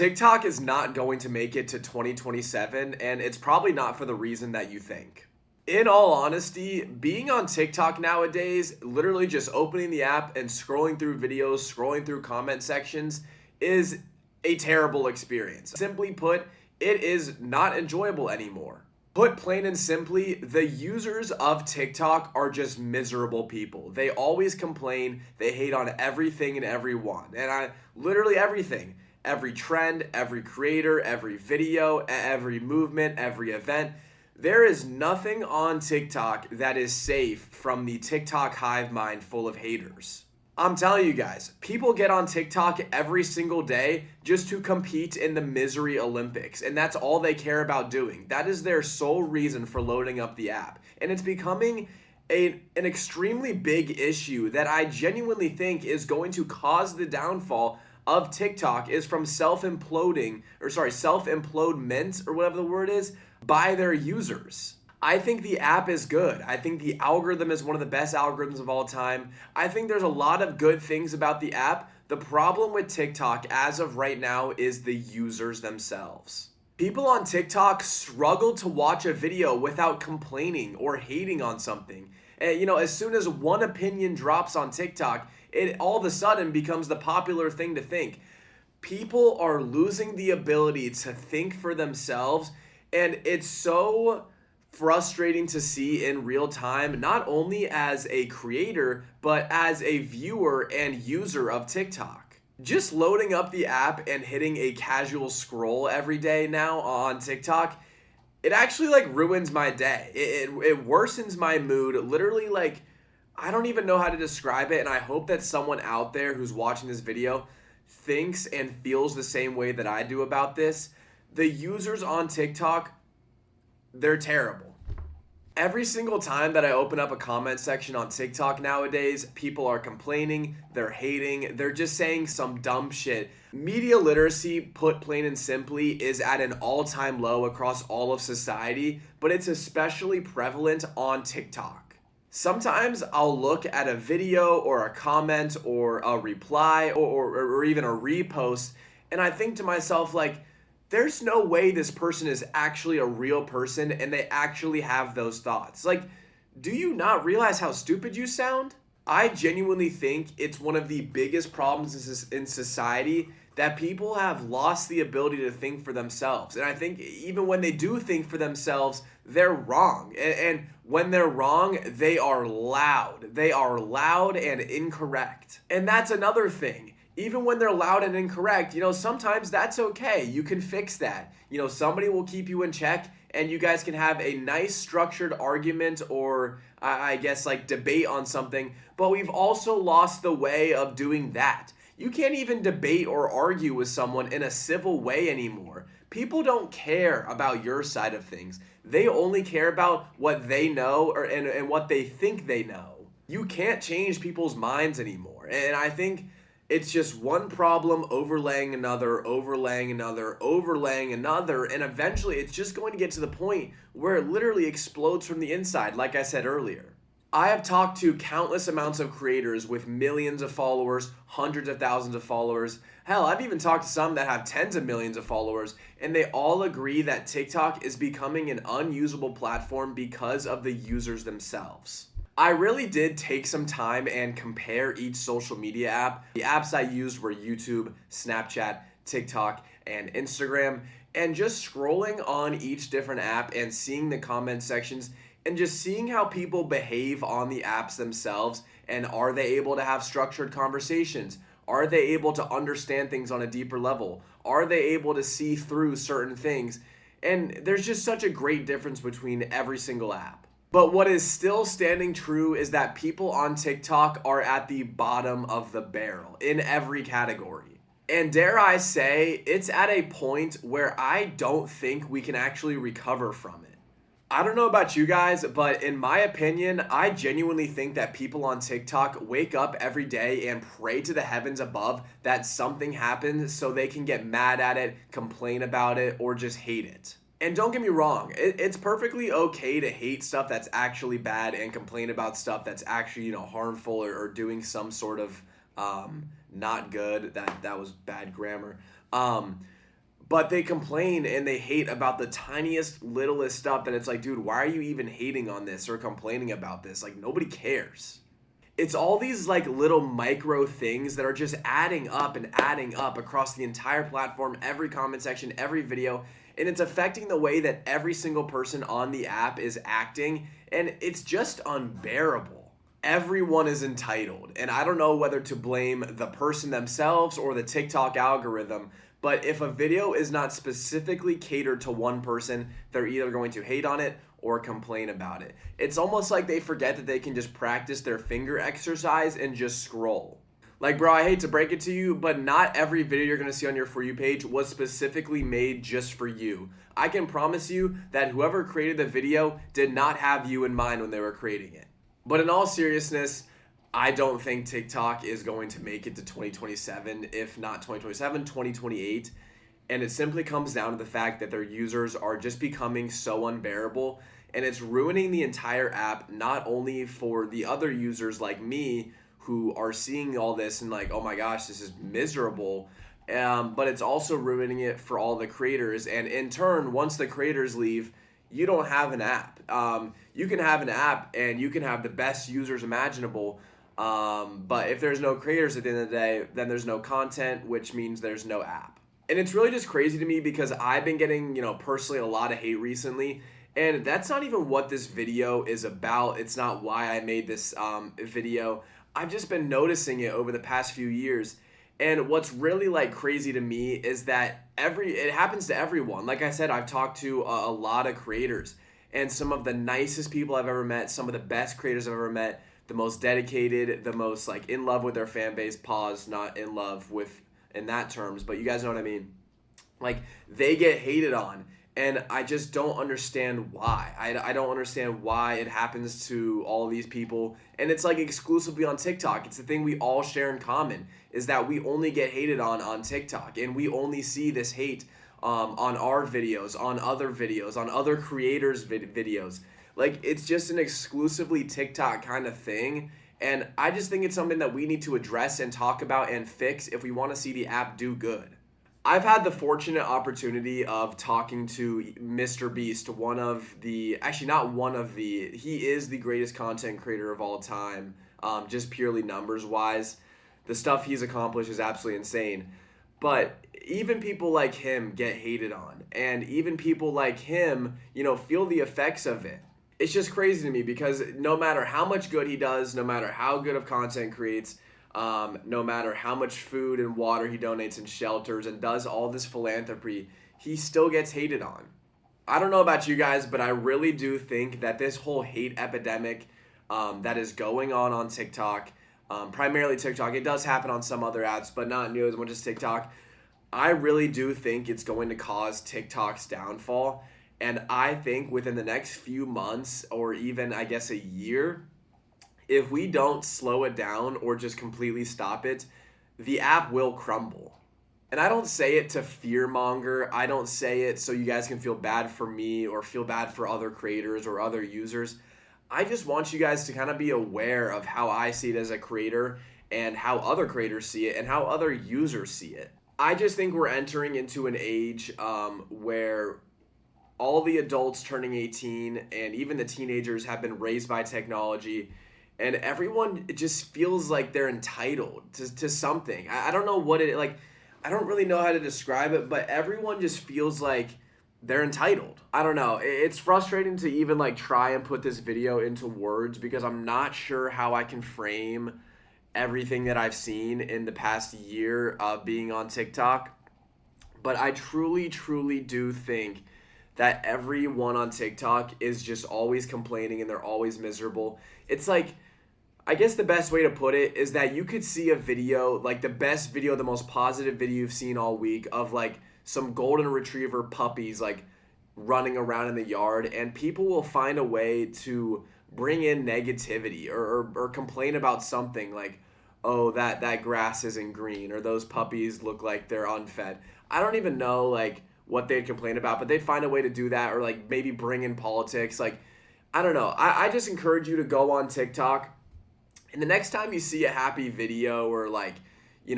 TikTok is not going to make it to 2027, and it's probably not for the reason that you think. In all honesty, being on TikTok nowadays, literally just opening the app and scrolling through videos, scrolling through comment sections, is a terrible experience. Simply put, it is not enjoyable anymore. Put plain and simply, the users of TikTok are just miserable people. They always complain, they hate on everything and everyone. Literally everything. Every trend, every creator, every video, every movement, every event. There is nothing on TikTok that is safe from the TikTok hive mind full of haters. I'm telling you guys, people get on TikTok every single day just to compete in the misery Olympics, and that's all they care about doing. That is their sole reason for loading up the app, and it's becoming an extremely big issue that I genuinely think is going to cause the downfall of TikTok is from self-implodement, or whatever the word is, by their users. I think the app is good. I think the algorithm is one of the best algorithms of all time. I think there's a lot of good things about the app. The problem with TikTok as of right now is the users themselves. People on TikTok struggle to watch a video without complaining or hating on something. And, as soon as one opinion drops on TikTok, it all of a sudden becomes the popular thing to think. People are losing the ability to think for themselves, and it's so frustrating to see in real time, not only as a creator, but as a viewer and user of TikTok. Just loading up the app and hitting a casual scroll every day now on TikTok, it actually ruins my day. It worsens my mood. Literally, I don't even know how to describe it, and I hope that someone out there who's watching this video thinks and feels the same way that I do about this. The users on TikTok, they're terrible. Every single time that I open up a comment section on TikTok nowadays, people are complaining, they're hating, they're just saying some dumb shit. Media literacy, put plain and simply, is at an all-time low across all of society, but it's especially prevalent on TikTok. Sometimes I'll look at a video or a comment or a reply or even a repost, and I think to myself, there's no way this person is actually a real person and they actually have those thoughts. Do you not realize how stupid you sound? I genuinely think it's one of the biggest problems in society that people have lost the ability to think for themselves. And I think even when they do think for themselves, they're wrong. And when they're wrong, they are loud. They are loud and incorrect. And that's another thing. Even when they're loud and incorrect, sometimes that's okay. You can fix that. Somebody will keep you in check and you guys can have a nice structured argument or I guess debate on something, but we've also lost the way of doing that. You can't even debate or argue with someone in a civil way anymore. People don't care about your side of things. They only care about what they know and what they think they know. You can't change people's minds anymore. And I think it's just one problem overlaying another, overlaying another, overlaying another, and eventually it's just going to get to the point where it literally explodes from the inside, like I said earlier. I have talked to countless amounts of creators with millions of followers, hundreds of thousands of followers. Hell, I've even talked to some that have tens of millions of followers, and they all agree that TikTok is becoming an unusable platform because of the users themselves. I really did take some time and compare each social media app. The apps I used were YouTube, Snapchat, TikTok, and Instagram. And just scrolling on each different app and seeing the comment sections and just seeing how people behave on the apps themselves, and are they able to have structured conversations? Are they able to understand things on a deeper level? Are they able to see through certain things? And there's just such a great difference between every single app. But what is still standing true is that people on TikTok are at the bottom of the barrel in every category. And dare I say, it's at a point where I don't think we can actually recover from it. I don't know about you guys, but in my opinion, I genuinely think that people on TikTok wake up every day and pray to the heavens above that something happens so they can get mad at it, complain about it, or just hate it. And don't get me wrong, it's perfectly okay to hate stuff that's actually bad and complain about stuff that's actually, harmful or doing some sort of not good. That was bad grammar. but they complain and they hate about the tiniest, littlest stuff that it's like, dude, why are you even hating on this or complaining about this? Like, nobody cares. It's all these like little micro things that are just adding up and adding up across the entire platform, every comment section, every video, and it's affecting the way that every single person on the app is acting, and it's just unbearable. Everyone is entitled, and I don't know whether to blame the person themselves or the TikTok algorithm, but if a video is not specifically catered to one person, they're either going to hate on it or complain about it. It's almost like they forget that they can just practice their finger exercise and just scroll. Like, bro, I hate to break it to you, but not every video you're gonna see on your For You page was specifically made just for you. I can promise you that whoever created the video did not have you in mind when they were creating it. But in all seriousness, I don't think TikTok is going to make it to 2027, if not 2027, 2028. And it simply comes down to the fact that their users are just becoming so unbearable, and it's ruining the entire app, not only for the other users like me who are seeing all this and like, oh my gosh, this is miserable, but it's also ruining it for all the creators. And in turn, once the creators leave, you don't have an app. You can have an app and you can have the best users imaginable, but if there's no creators at the end of the day, then there's no content, which means there's no app. And it's really just crazy to me because I've been getting, personally a lot of hate recently. And that's not even what this video is about. It's not why I made this video. I've just been noticing it over the past few years. And what's really like crazy to me is that it happens to everyone. Like I said, I've talked to a lot of creators, and some of the nicest people I've ever met, some of the best creators I've ever met, the most dedicated, the most like in love with their fan base, pause, not in love with in that terms, but you guys know what I mean. Like, they get hated on, and I just don't understand why. I don't understand why it happens to all of these people, and it's like exclusively on TikTok. It's the thing we all share in common, is that we only get hated on TikTok, and we only see this hate on our videos, on other creators' videos. Like, it's just an exclusively TikTok kind of thing. And I just think it's something that we need to address and talk about and fix if we want to see the app do good. I've had the fortunate opportunity of talking to Mr. Beast, he is the greatest content creator of all time, just purely numbers wise. The stuff he's accomplished is absolutely insane. But even people like him get hated on, and even people like him, feel the effects of it. It's just crazy to me because no matter how much good he does, no matter how good of content creates, no matter how much food and water he donates in shelters and does all this philanthropy, he still gets hated on. I don't know about you guys, but I really do think that this whole hate epidemic that is going on TikTok, primarily TikTok, it does happen on some other apps, but not nearly as much as TikTok. I really do think it's going to cause TikTok's downfall. And I think within the next few months, or even I guess a year, if we don't slow it down or just completely stop it, the app will crumble. And I don't say it to fearmonger. I don't say it so you guys can feel bad for me or feel bad for other creators or other users. I just want you guys to kind of be aware of how I see it as a creator and how other creators see it and how other users see it. I just think we're entering into an age where all the adults turning 18 and even the teenagers have been raised by technology, and everyone just feels like they're entitled to something. I don't know what it, like, I don't really know how to describe it, but everyone just feels like they're entitled. I don't know. It's frustrating to even like try and put this video into words because I'm not sure how I can frame everything that I've seen in the past year of being on TikTok. But I truly, truly do think that everyone on TikTok is just always complaining and they're always miserable. It's like, I guess the best way to put it is that you could see a video, like the best video, the most positive video you've seen all week of like some golden retriever puppies like running around in the yard, and people will find a way to bring in negativity or complain about something like, oh, that grass isn't green, or those puppies look like they're unfed. I don't even know like what they'd complain about, but they'd find a way to do that, or like maybe bring in politics. Like, I don't know. I just encourage you to go on TikTok, and the next time you see a happy video or like,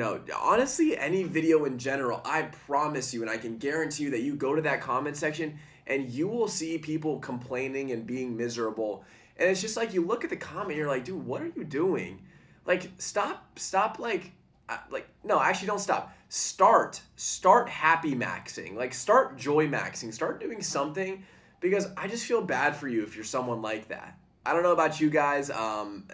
honestly, any video in general, I promise you, and I can guarantee you that you go to that comment section and you will see people complaining and being miserable. And it's just like you look at the comment, you're like, dude, what are you doing? Like, stop, no, actually, don't stop. Start happy maxing, like, start joy maxing, start doing something, because I just feel bad for you if you're someone like that. I don't know about you guys.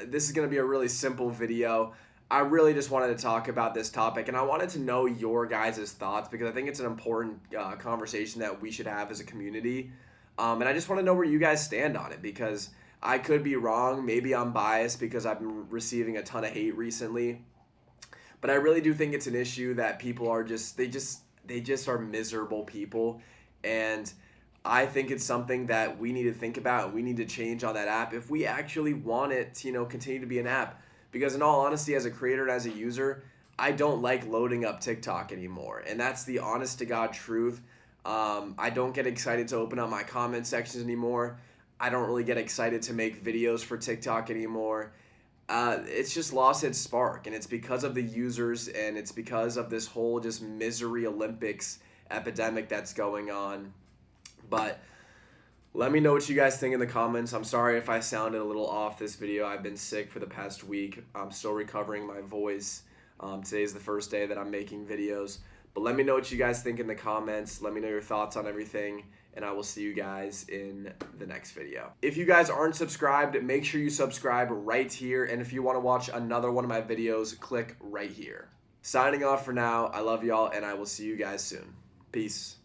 This is gonna be a really simple video. I really just wanted to talk about this topic, and I wanted to know your guys' thoughts because I think it's an important conversation that we should have as a community. And I just want to know where you guys stand on it because I could be wrong. Maybe I'm biased because I've been receiving a ton of hate recently. But I really do think it's an issue that people are they just are miserable people. And I think it's something that we need to think about and we need to change on that app if we actually want it to, continue to be an app. Because in all honesty, as a creator and as a user, I don't like loading up TikTok anymore. And that's the honest to God truth. I don't get excited to open up my comment sections anymore. I don't really get excited to make videos for TikTok anymore. It's just lost its spark. And it's because of the users and it's because of this whole just misery Olympics epidemic that's going on. But let me know what you guys think in the comments. I'm sorry if I sounded a little off this video. I've been sick for the past week. I'm still recovering my voice. Today's the first day that I'm making videos. But let me know what you guys think in the comments. Let me know your thoughts on everything. And I will see you guys in the next video. If you guys aren't subscribed, make sure you subscribe right here. And if you want to watch another one of my videos, click right here. Signing off for now. I love y'all, and I will see you guys soon. Peace.